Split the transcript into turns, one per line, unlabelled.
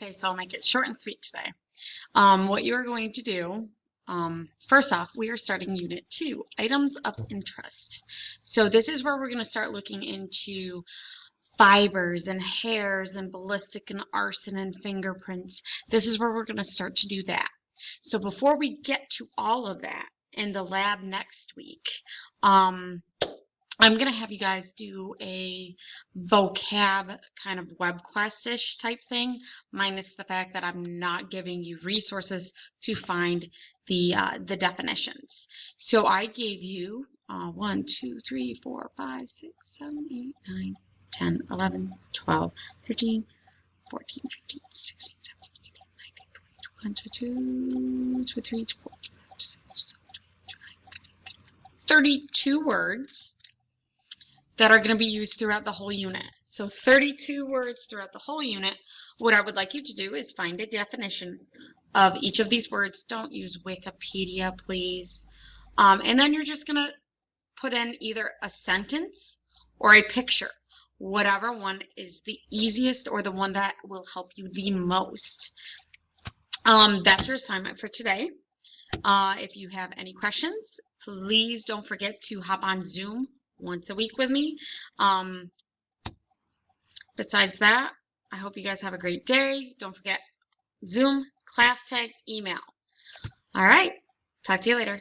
Okay, so I'll make it short and sweet today. What you are going to do, first off, we are starting Unit 2, Items of Interest. So this is where we're going to start looking into fibers and hairs and ballistic and arson and fingerprints. This is where we're going to start to do that. So before we get to all of that in the lab next week, I'm going to have you guys do a vocab kind of web quest-ish type thing, minus the fact that I'm not giving you resources to find the definitions. So I gave you 1, 2, 3, 4, 5, 6, 7, 8, 9, 10, 11, 12, 13, 14, 15, 16, 17, 18, 19, 20, 21, 22, 23, 24, 25, 26, 27, 28, 29, 30, 32 words that are going to be used throughout the whole unit. So 32 words throughout the whole unit. What I would like you to do is find a definition of each of these words. Don't use Wikipedia, please. And then you're just going to put in either a sentence or a picture, whatever one is the easiest or the one that will help you the most. That's your assignment for today. If you have any questions, please don't forget to hop on Zoom once a week with me. Besides that, I hope you guys have a great day. Don't forget Zoom, class tag, email. All right, talk to you later.